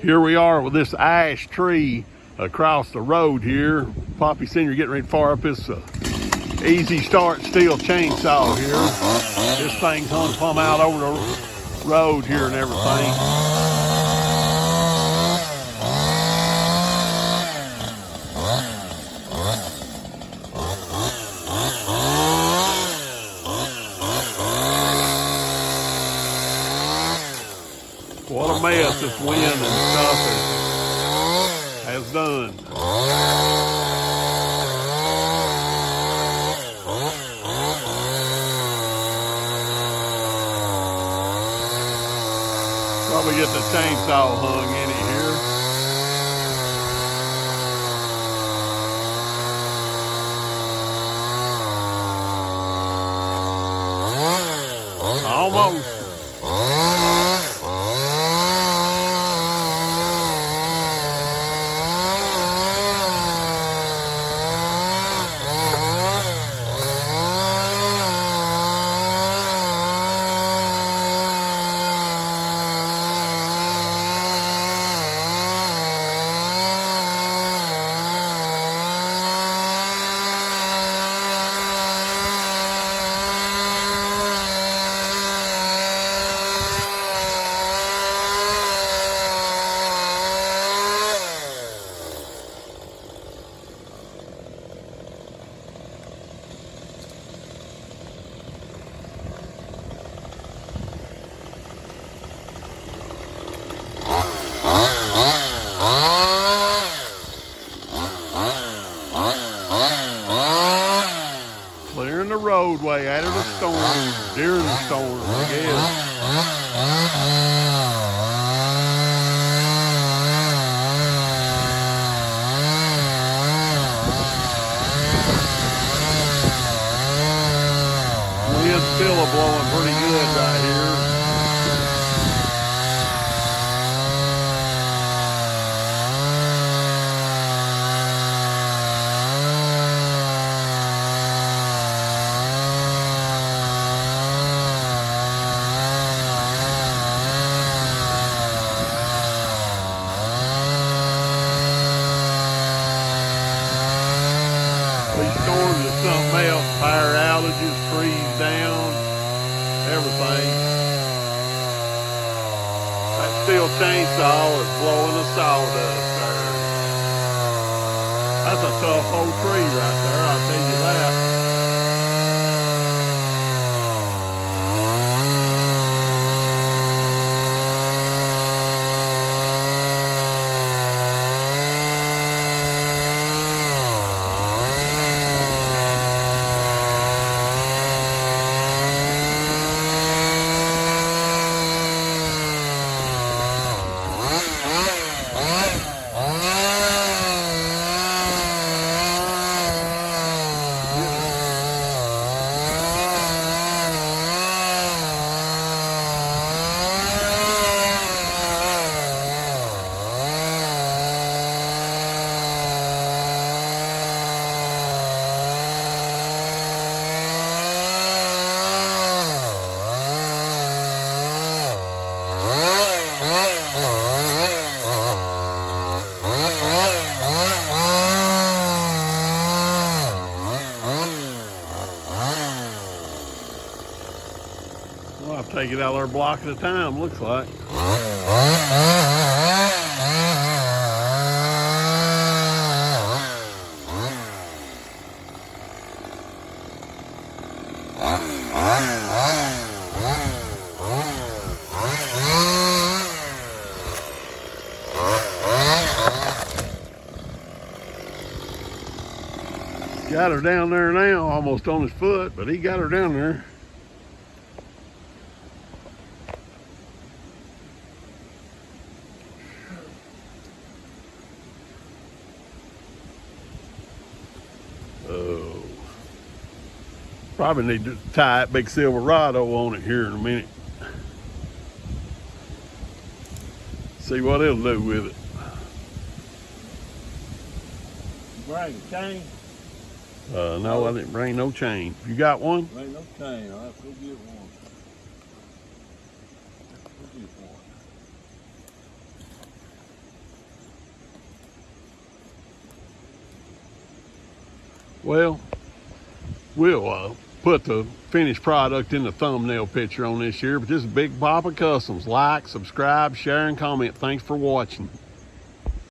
Here we are with this ash tree across the road here. Poppy Senior getting ready to fire up this easy start Stijl chainsaw here. This thing's gonna plumb out over the road here and everything. What a mess this wind and stuff has done. Probably get the chainsaw hung in it here. Almost. Clearing the roadway out of the storm, during the storm, I guess. Wind's still blowing pretty good right here. These storms are something else. Power outages, trees down, everything. That Stijl chainsaw is blowing the sawdust there. That's a tough old tree right there, I'll tell you that. Well, I'll take it out there a block at a time, looks like. Got her down there now, almost on his foot, but he got her down there. Oh, probably need to tie that big Silverado on it here in a minute. See what it'll do with it. Bring a chain? No, I didn't bring no chain. You got one? Bring no chain. I'll have to go get one. Go get one. Well, we'll put the finished product in the thumbnail picture on this here, but this is Big Papa Customs. Like, subscribe, share, and comment. Thanks for watching.